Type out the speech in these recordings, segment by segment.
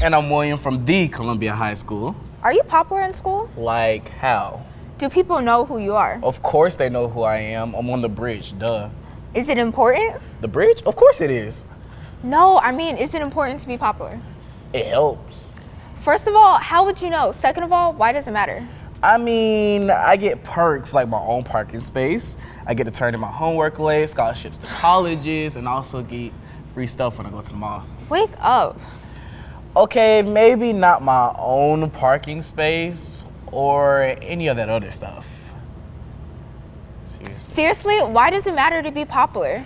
And I'm William from the Columbia High School. Are you popular in school? Like how? Do people know who you are? Of course they know who I am. I'm on the bridge, duh. Is it important? The bridge? Of course it is. No, I mean, is it important to be popular? It helps. First of all, how would you know? Second of all, why does it matter? I mean, I get perks like my own parking space. I get to turn in my homework late, scholarships to colleges, and also get free stuff when I go to the mall. Wake up. Okay, maybe not my own parking space or any of that other stuff. Seriously, why does it matter to be popular?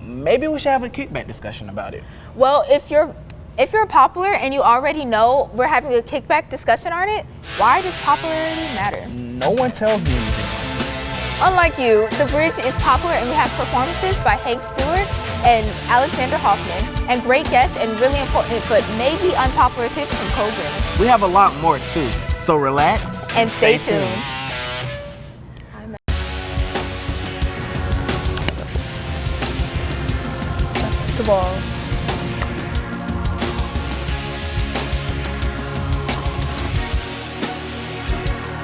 Maybe we should have a kickback discussion about it. Well, if you're popular and you already know we're having a kickback discussion on it, why does popularity matter? No one tells me anything. Unlike you, The Bridge is popular and we have performances by Hank Stewart and Alexander Hoffman, and great guests and really important but maybe unpopular tips from Coburn. We have a lot more too, so relax And stay tuned. Basketball.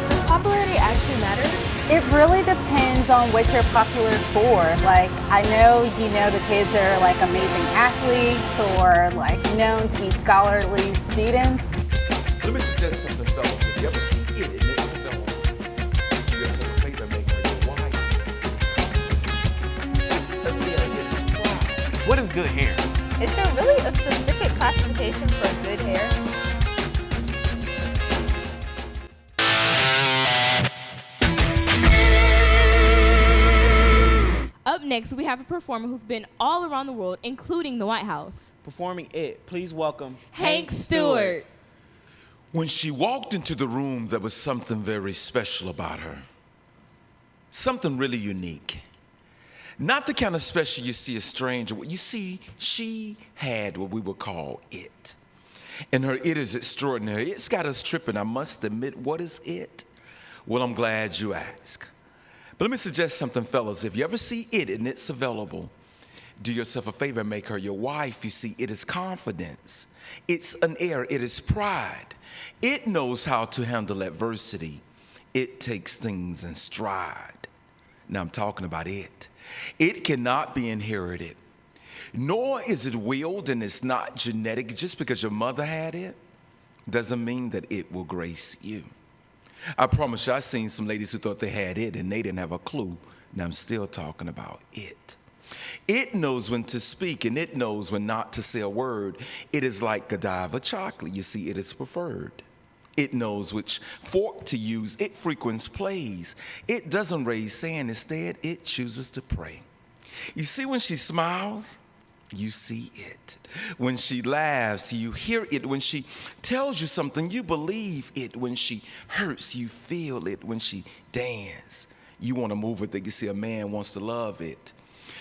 Does popularity actually matter? It really depends on what you're popular for. Like, I know you know the kids that are like amazing athletes or like known to be scholarly students. Let me suggest something, fellas. If you ever see it and it's available, do yourself a favor, make her your wife. It's a there, it is pride. What is good hair? Is there really a specific classification for good hair? Up next, we have a performer who's been all around the world, including the White House. Performing it, please welcome Hank Stewart. When she walked into the room, there was something very special about her. Something really unique. Not the kind of special you see a stranger. You see, she had what we would call it. And her it is extraordinary. It's got us tripping, I must admit. What is it? Well, I'm glad you asked. But let me suggest something, fellas. If you ever see it and it's available, do yourself a favor and make her your wife. You see, it is confidence. It's an air. It is pride. It knows how to handle adversity. It takes things in stride. Now I'm talking about it. It cannot be inherited, nor is it willed, and it's not genetic. Just because your mother had it doesn't mean that it will grace you. I promise you, I've seen some ladies who thought they had it and they didn't have a clue. Now I'm still talking about it. It knows when to speak and it knows when not to say a word. It is like Godiva chocolate. You see, it is preferred. It knows which fork to use. It frequents plays. It doesn't raise sand. Instead, it chooses to pray. You see, when she smiles, you see it. When she laughs, you hear it. When she tells you something, you believe it. When she hurts, you feel it. When she dances, you want to move with it. You see, a man wants to love it.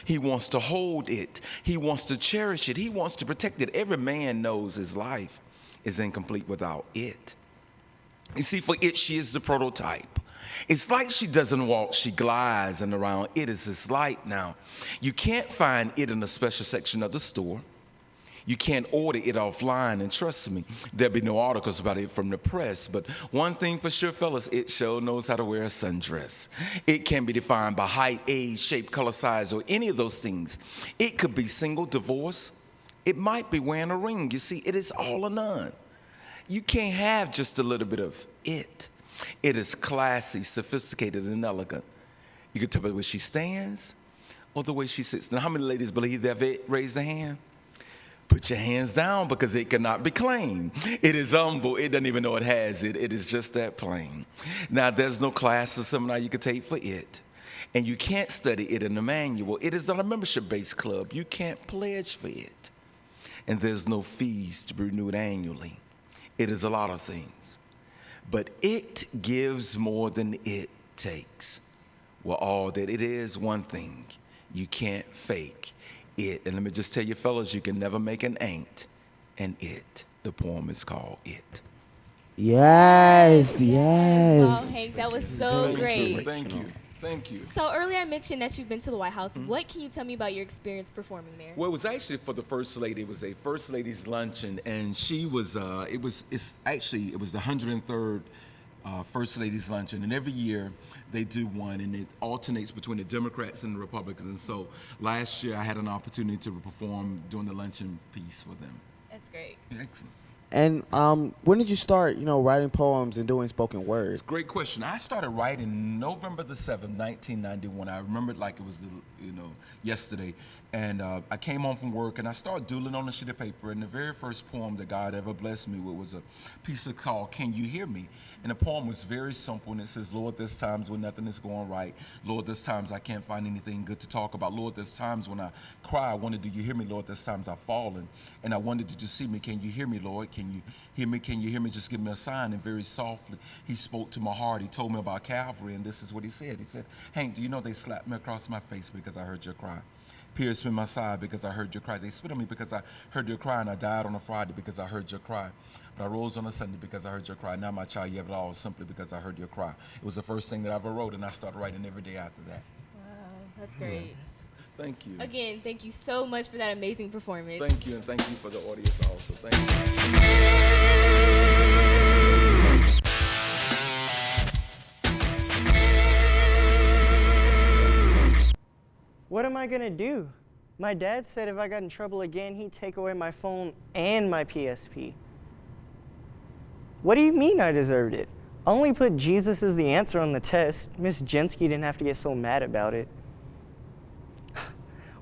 He wants to hold it. He wants to cherish it. He wants to protect it. Every man knows his life is incomplete without it. You see, for it, she is the prototype. It's like she doesn't walk, she glides, and around it is this light now. You can't find it in a special section of the store. You can't order it offline, and trust me, there'll be no articles about it from the press. But one thing for sure, fellas, it sure knows how to wear a sundress. It can be defined by height, age, shape, color, size, or any of those things. It could be single, divorce. It might be wearing a ring. You see, it is all or none. You can't have just a little bit of it. It is classy, sophisticated, and elegant. You can tell by the way she stands or the way she sits. Now, how many ladies believe they have it? Raise their hand. Put your hands down because it cannot be claimed. It is humble. It doesn't even know it has it. It is just that plain. Now, there's no class or seminar you can take for it. And you can't study it in the manual. It is not a membership-based club. You can't pledge for it. And there's no fees to be renewed annually. It is a lot of things. But it gives more than it takes. Well, all that it is, one thing. You can't fake it. And let me just tell you, fellas, you can never make an ain't an it. The poem is called It. Yes. Wow, Hank, that was so great. Thank you. Thank you. So earlier I mentioned that you've been to the White House. What can you tell me about your experience performing there? Well, it was actually for the First Lady. It was a First Lady's luncheon, and she was, it was the 103rd First Lady's luncheon, and every year they do one, and it alternates between the Democrats and the Republicans. And so last year I had an opportunity to perform during the luncheon piece for them. That's great. Excellent. And when did you start, writing poems and doing spoken word? Great question. I started writing November the 7th, 1991. I remember it like it was, yesterday. And I came home from work and I started doodling on a sheet of paper. And the very first poem that God ever blessed me with was a piece of called "Can You Hear Me?" And the poem was very simple, and it says, "Lord, there's times when nothing is going right. Lord, there's times I can't find anything good to talk about. Lord, there's times when I cry. I wonder, do you hear me, Lord? There's times I've fallen. And I wonder, did you see me? Can you hear me, Lord? Can you hear me? Can you hear me? Just give me a sign." And very softly, he spoke to my heart. He told me about Calvary, and this is what he said. He said, "Hank, do you know they slapped me across my face because I heard your cry? Pierced me in my side because I heard your cry. They spit on me because I heard your cry, and I died on a Friday because I heard your cry. But I rose on a Sunday because I heard your cry. Now, my child, you have it all simply because I heard your cry." It was the first thing that I ever wrote, and I started writing every day after that. Wow, that's great. Thank you. Again, thank you so much for that amazing performance. Thank you, and thank you for the audience also. Thank you. What am I gonna do? My dad said if I got in trouble again, he'd take away my phone and my PSP. What do you mean I deserved it? I only put Jesus as the answer on the test. Miss Jensky didn't have to get so mad about it.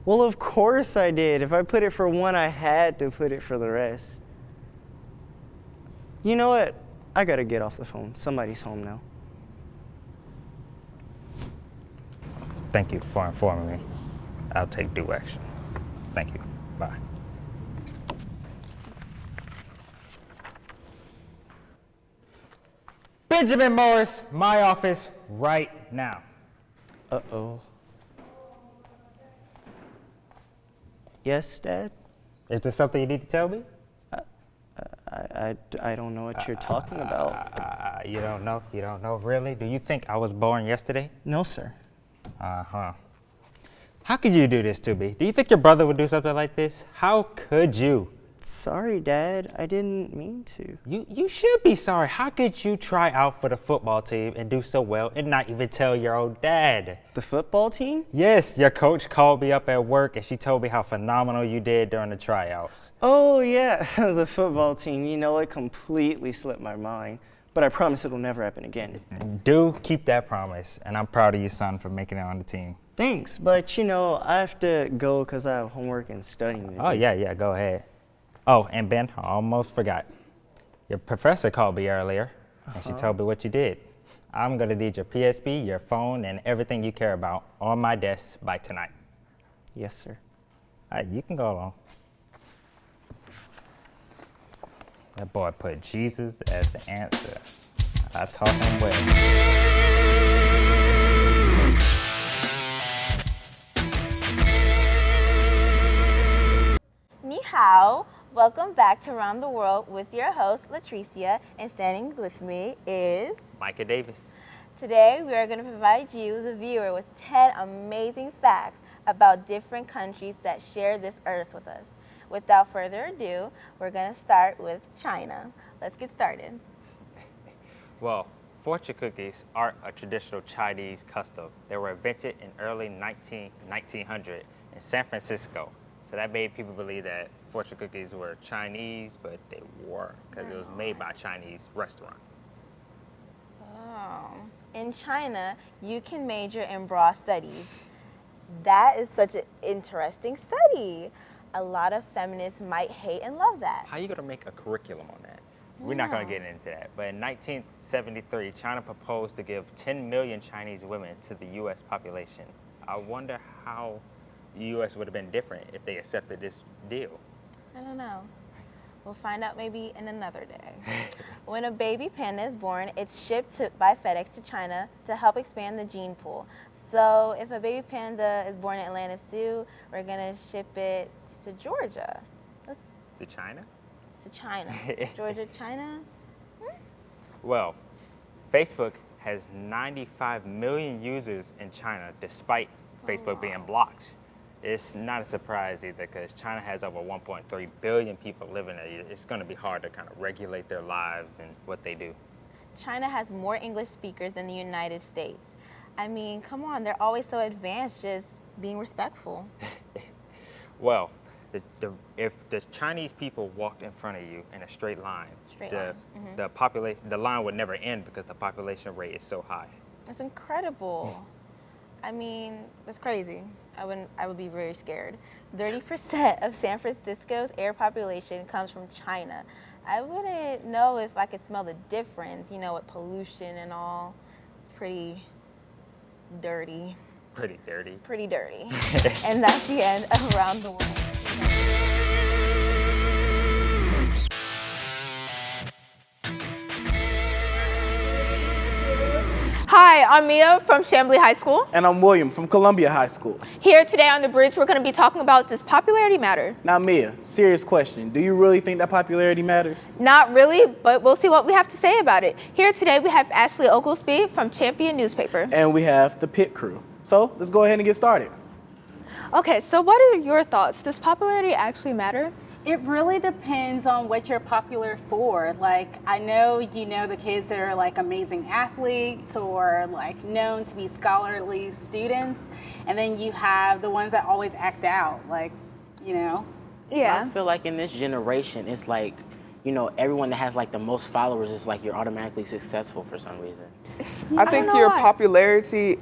Well, of course I did. If I put it for one, I had to put it for the rest. You know what? I gotta get off the phone. Somebody's home now. Thank you for informing me. I'll take due action. Thank you. Bye. Benjamin Morris, my office right now. Uh-oh. Yes, Dad? Is there something you need to tell me? I don't know what you're talking about. You don't know? You don't know, really? Do you think I was born yesterday? No, sir. Uh-huh. How could you do this to me? Do you think your brother would do something like this? How could you? Sorry, Dad. I didn't mean to. You should be sorry. How could you try out for the football team and do so well and not even tell your old dad? The football team? Yes, your coach called me up at work and she told me how phenomenal you did during the tryouts. Oh, yeah, the football team. You know, it completely slipped my mind. But I promise it'll never happen again. Do keep that promise, and I'm proud of you, son, for making it on the team. Thanks, but I have to go because I have homework and studying to do. Oh, yeah, go ahead. Oh, and Ben, I almost forgot. Your professor called me earlier, and she told me what you did. I'm gonna need your PSP, your phone, and everything you care about on my desk by tonight. Yes, sir. All right, you can go along. That boy put Jesus as the answer. I taught him well. Ni hao. Welcome back to Around the World with your host, Latricia, and standing with me is Micah Davis. Today, we are going to provide you, the viewer, with 10 amazing facts about different countries that share this earth with us. Without further ado, we're going to start with China. Let's get started. Well, fortune cookies aren't a traditional Chinese custom. They were invented in early 1900 in San Francisco. So that made people believe that fortune cookies were Chinese, but they weren't because it was made by a Chinese restaurant. Oh. In China, you can major in bra studies. That is such an interesting study. A lot of feminists might hate and love that. How are you going to make a curriculum on that? We're not going to get into that. But in 1973, China proposed to give 10 million Chinese women to the U.S. population. I wonder how the U.S. would have been different if they accepted this deal. I don't know. We'll find out maybe in another day. When a baby panda is born, it's shipped by FedEx to China to help expand the gene pool. So if a baby panda is born in Atlanta Zoo, we're going to ship it to Georgia. To China? To China. Georgia, China? Well, Facebook has 95 million users in China despite Facebook being blocked. It's not a surprise either because China has over 1.3 billion people living there. It's going to be hard to kind of regulate their lives and what they do. China has more English speakers than the United States. I mean, come on, they're always so advanced, just being respectful. Well, if the Chinese people walked in front of you in a straight line, the line would never end because the population rate is so high. That's incredible. I mean, that's crazy. I would be very scared. 30% of San Francisco's air population comes from China. I wouldn't know if I could smell the difference, you know, with pollution and all. Pretty dirty. Pretty dirty. Pretty dirty. And that's the end of Around the World. Hi, I'm Mia from Chambly High School. And I'm William from Columbia High School. Here today on The Bridge, we're going to be talking about does popularity matter? Now, Mia, serious question. Do you really think that popularity matters? Not really, but we'll see what we have to say about it. Here today, we have Ashley Oglesby from Champion Newspaper. And we have the Pit Crew. So let's go ahead and get started. Okay, so what are your thoughts? Does popularity actually matter? It really depends on what you're popular for. Like, I know you know the kids that are like amazing athletes or like known to be scholarly students, and then you have the ones that always act out, like, you know. Yeah. I feel like in this generation, it's like, you know, everyone that has like the most followers is like you're automatically successful for some reason. I think your popularity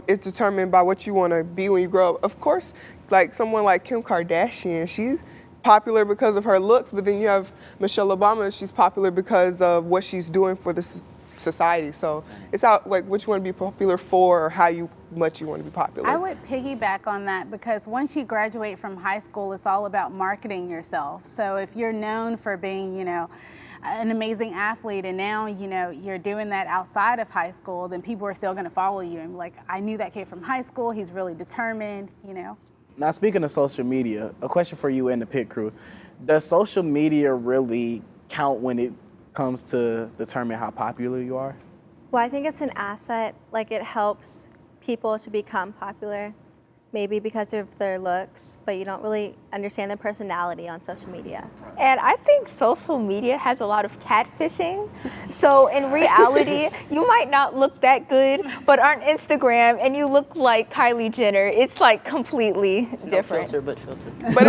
is determined by what you want to be when you grow up. Of course, like someone like Kim Kardashian, she's popular because of her looks, but then you have Michelle Obama, she's popular because of what she's doing for the society. So it's out like what you want to be popular for or how much you want to be popular. I would piggyback on that because once you graduate from high school, it's all about marketing yourself. So if you're known for being, you know, an amazing athlete and now, you know, you're doing that outside of high school, then people are still going to follow you and be like, I knew that kid from high school, he's really determined, you know. Now, speaking of social media, a question for you and the Pit Crew. Does social media really count when it comes to determine how popular you are? Well, I think it's an asset. Like, it helps people to become popular, maybe because of their looks, but you don't really understand their personality on social media. And I think social media has a lot of catfishing. So in reality, you might not look that good, but on Instagram and you look like Kylie Jenner, it's like completely different. Filter, but filter. But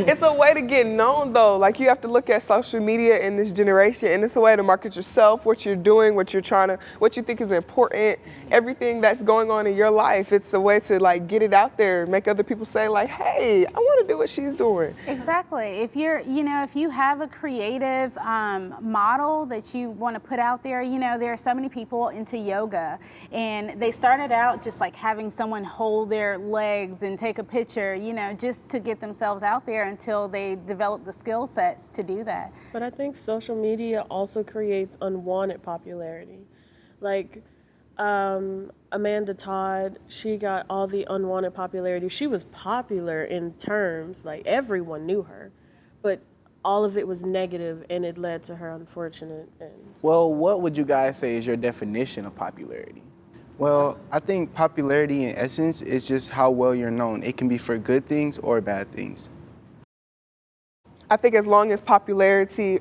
it's a way to get known though. Like you have to look at social media in this generation and it's a way to market yourself, what you're doing, what you think is important, everything that's going on in your life. It's a way to like get it out there, make other people say like, hey, I want to do what she's doing. Exactly. If you're, you know, if you have a creative model that you want to put out there, you know, there are so many people into yoga and they started out just like having someone hold their legs and take a picture, you know, just to get themselves out there until they develop the skill sets to do that. But I think social media also creates unwanted popularity. Like, Amanda Todd, she got all the unwanted popularity. She was popular in terms, like everyone knew her, but all of it was negative and it led to her unfortunate end. Well, what would you guys say is your definition of popularity? Well, I think popularity in essence is just how well you're known. It can be for good things or bad things. I think as long as popularity,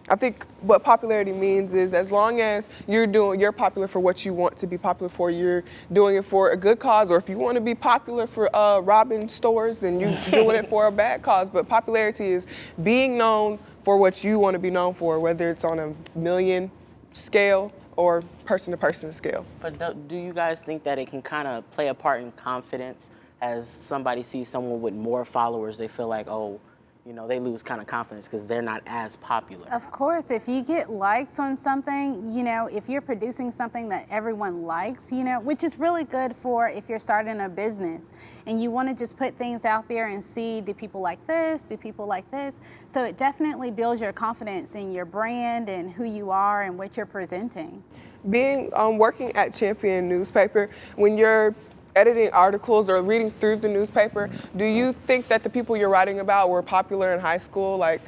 I think what popularity means is as long as you're popular for what you want to be popular for, you're doing it for a good cause, or if you want to be popular for robbing stores, then you're doing it for a bad cause. But popularity is being known for what you want to be known for, whether it's on a million scale or person-to-person scale. But do you guys think that it can kind of play a part in confidence as somebody sees someone with more followers, they feel like, oh, you know, they lose kind of confidence because they're not as popular? Of course, if you get likes on something, you know, if you're producing something that everyone likes, you know, which is really good for if you're starting a business and you want to just put things out there and see, do people like this? Do people like this? So it definitely builds your confidence in your brand and who you are and what you're presenting. Being working at Champion Newspaper, when you're editing articles or reading through the newspaper, do you think that the people you're writing about were popular in high school? Like,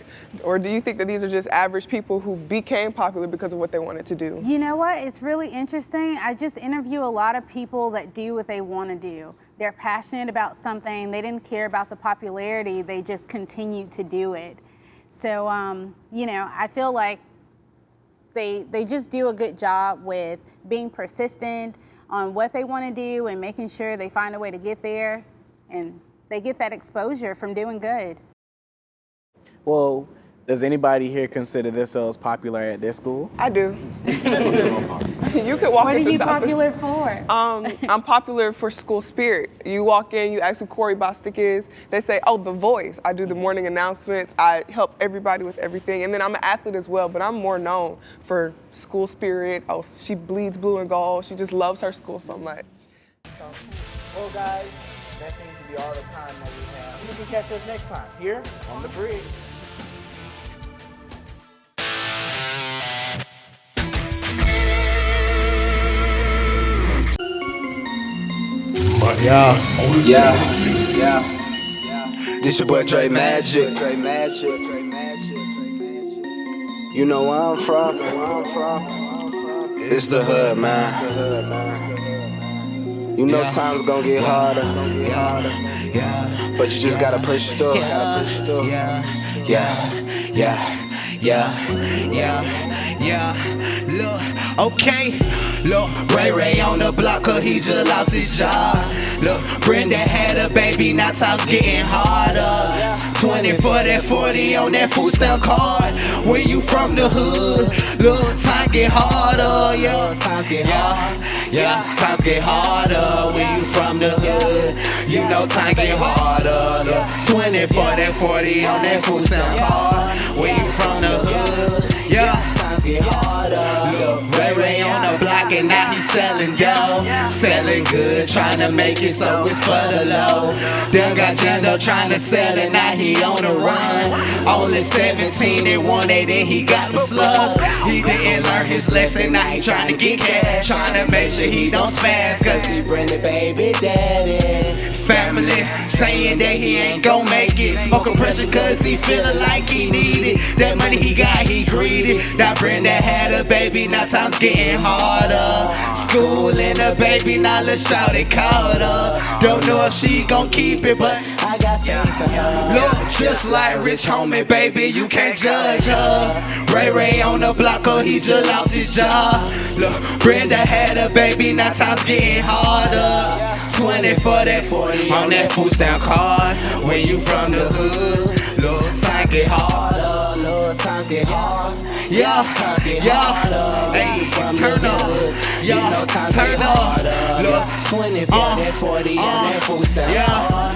or do you think that these are just average people who became popular because of what they wanted to do? You know what? It's really interesting. I just interview a lot of people that do what they want to do. They're passionate about something. They didn't care about the popularity. They just continued to do it. So, you know, I feel like they just do a good job with being persistent on what they want to do and making sure they find a way to get there, and they get that exposure from doing good. Well, does anybody here consider themselves popular at their school? I do. You could walk What are into you South popular for? I'm popular for school spirit. You walk in, you ask who Corey Bostic is. They say, oh, The Voice. I do the morning announcements. I help everybody with everything. And then I'm an athlete as well, but I'm more known for school spirit. Oh, she bleeds blue and gold. She just loves her school so much. Well, guys, that seems to be all the time that we have. You can catch us next time here on The Bridge. Yeah. This your boy Dre Magic. You know where I'm from. It's the hood, man. You know times gonna get harder. But you just gotta push through. Look, okay. Look, Ray on the block, cause he just lost his job. Look, Brenda had a baby, now times getting harder. 20 for that 40 on that food stamp card. When you from the hood, look, times get harder, yeah. Times get hard, yeah. Times get harder when you from the hood. You know times get harder. Look, 20 for that 40 on that food stamp card. When you from the hood, yeah. Times get harder. Look, Ray on the block and now he's selling dough. Selling good, trying to make it so it's for the low. Done got jammed up trying to sell it, now he on the run. Only 17 and 1-8 and he got them slugs. He didn't learn his lesson, now he trying to get cash. Trying to make sure he don't spaz, cause he bring the baby daddy. Family saying that he ain't gon' make it. Smoking pressure cause he feeling like he need it. That money he got, he greedy. Now Brenda had a baby, now time's getting harder. School and a baby, now let's shout it caught her. Don't know if she gon' keep it, but I got faith for her. Look, just like Rich Homie, baby, you can't judge her. Ray on the block, cause he just lost his job. Look, Brenda had a baby, now time's getting harder. 20 for that 40 on that food stamp card. When you from the hood, little times get harder, little times get hard. Yeah, hey, turn up, yeah, turn up. Look, 20 for that 40 on that food stamp card.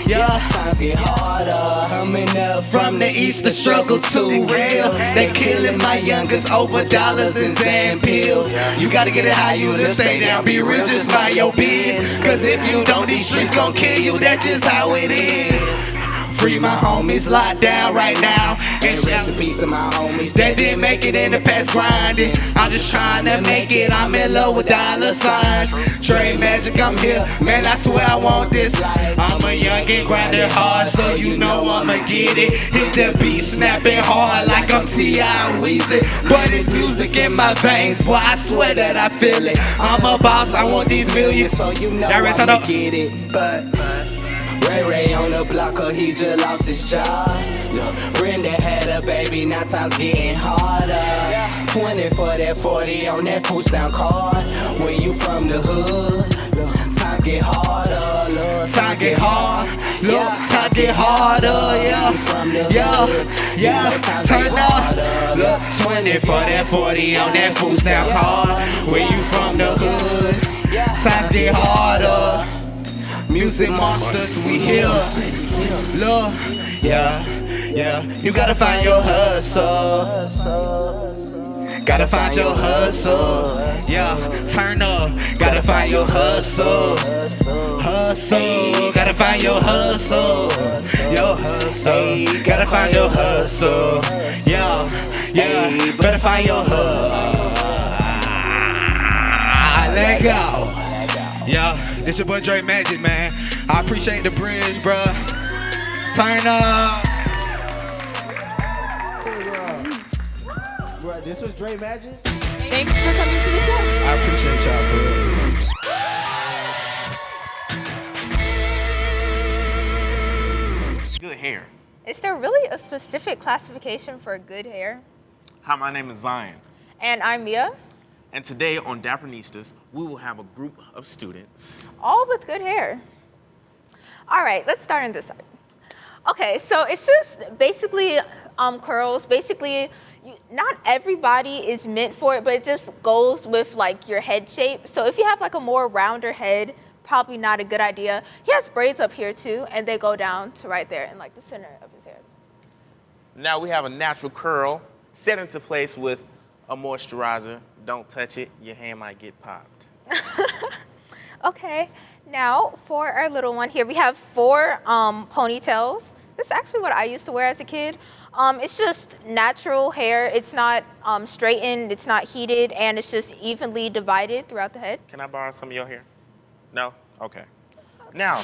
Yeah, times get harder. Coming up from the east, the struggle too real. They killing my youngers over dollars and Zan pills. You gotta get it how you live, stay down, be real, just mind your biz. Cause if you don't, these streets gon' kill you, that's just how it is. Free my homies locked down right now. And rest in peace to my homies that didn't make it in the past grinding. I'm just trying to make it, I'm in love with dollar signs. Dre Magic, I'm here, man, I swear I want this life. I'm a youngin' grinding hard, so you know I'ma get it. Hit the beat, snapping hard like I'm T.I. Weezy. But it's music in my veins, boy, I swear that I feel it. I'm a boss, I want these millions, so you know I'ma get it. But Ray on the block, cause he just lost his job. Look, Brenda had a baby, now times getting harder. 20 for that 40 on that food stamp card. When you from the hood, look, times get harder. Look, times get hard. Look, times get harder. Yeah, turn up. Look, 20 for that 40 on that food stamp card. When you from the hood, times get harder. Music monsters, we here. Look, yeah. You gotta find your hustle. Gotta find your hustle. Yeah, turn up. Gotta find your hustle. Gotta find your hustle. Gotta find your hustle. Yeah. Better find your hustle. Let go. Yeah, it's your boy Dre Magic, man. I appreciate the bridge, bruh. Turn up. Bro, this was Dre Magic? Thanks for coming to the show. I appreciate y'all for real. Good hair. Is there really a specific classification for good hair? Hi, my name is Zion. And I'm Mia. And today on Dappernistas, we will have a group of students. All with good hair. All right, let's start on this side. Okay, so it's just basically curls. Basically, not everybody is meant for it, but it just goes with like your head shape. So if you have like a more rounder head, probably not a good idea. He has braids up here too, and they go down to right there in like the center of his head. Now we have a natural curl set into place with a moisturizer. Don't touch it, your hand might get popped. Okay, now for our little one here, we have 4 ponytails. This is actually what I used to wear as a kid. It's just natural hair. It's not straightened, it's not heated, and it's just evenly divided throughout the head. Can I borrow some of your hair? No? Okay. Now,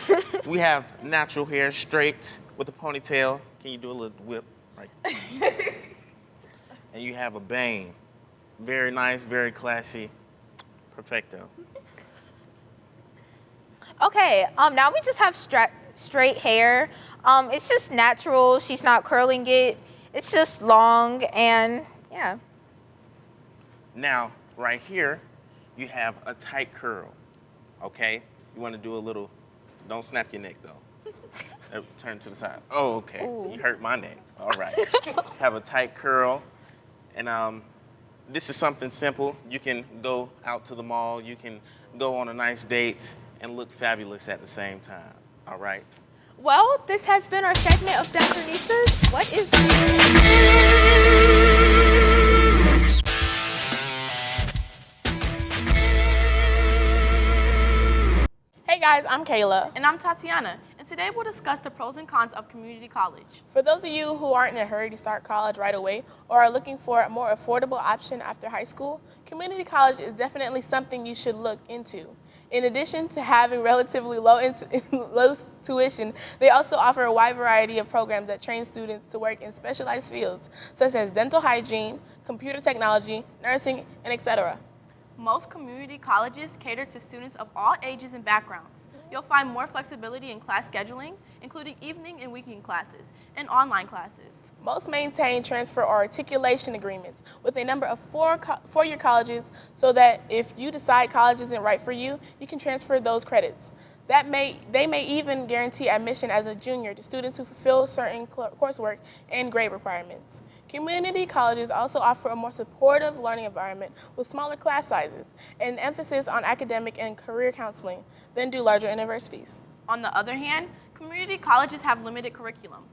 we have natural hair, straight with a ponytail. Can you do a little whip? Right. And you have a bang. Very nice, very classy. Perfecto. Okay, now we just have straight hair. It's just natural. She's not curling it. It's just long and yeah. Now, right here, you have a tight curl, okay? You want to do a little, don't snap your neck though. Turn to the side. Oh, okay. Ooh. You hurt my neck. All right. Have a tight curl. And this is something simple. You can go out to the mall. You can go on a nice date and look fabulous at the same time. All right? Well, this has been our segment of Dappernistas. What is Hey guys, I'm Kayla. And I'm Tatiana. And today we'll discuss the pros and cons of community college. For those of you who aren't in a hurry to start college right away or are looking for a more affordable option after high school, community college is definitely something you should look into. In addition to having relatively low tuition, they also offer a wide variety of programs that train students to work in specialized fields, such as dental hygiene, computer technology, nursing, and etc. Most community colleges cater to students of all ages and backgrounds. You'll find more flexibility in class scheduling, including evening and weekend classes, and online classes. Most maintain transfer or articulation agreements with a number of four-year colleges so that if you decide college isn't right for you, you can transfer those credits. They may even guarantee admission as a junior to students who fulfill certain coursework and grade requirements. Community colleges also offer a more supportive learning environment with smaller class sizes and emphasis on academic and career counseling than do larger universities. On the other hand, community colleges have limited curriculum.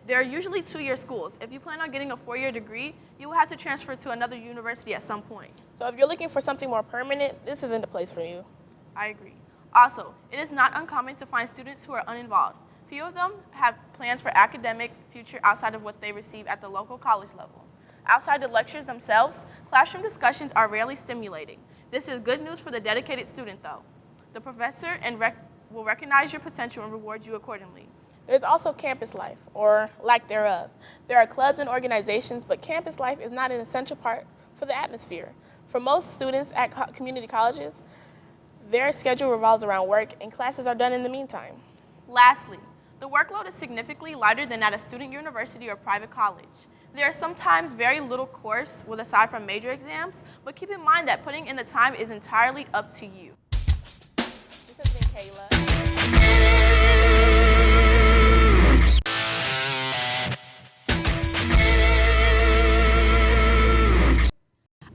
They're usually 2-year schools. If you plan on getting a 4-year degree, you will have to transfer to another university at some point. So if you're looking for something more permanent, this isn't the place for you. I agree. Also, it is not uncommon to find students who are uninvolved. Few of them have plans for academic future outside of what they receive at the local college level. Outside the lectures themselves, classroom discussions are rarely stimulating. This is good news for the dedicated student, though. The professor will recognize your potential and reward you accordingly. There's also campus life, or lack thereof. There are clubs and organizations, but campus life is not an essential part for the atmosphere. For most students at community colleges, their schedule revolves around work and classes are done in the meantime. Lastly, the workload is significantly lighter than at a student university or private college. There are sometimes very little course aside from major exams, but keep in mind that putting in the time is entirely up to you. This has been Kayla.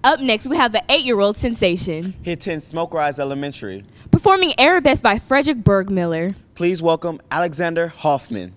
Up next, we have the 8-year-old sensation. He attends Smoke Rise Elementary. Performing Arabesque by Frederick Bergmiller. Please welcome Alexander Hoffman.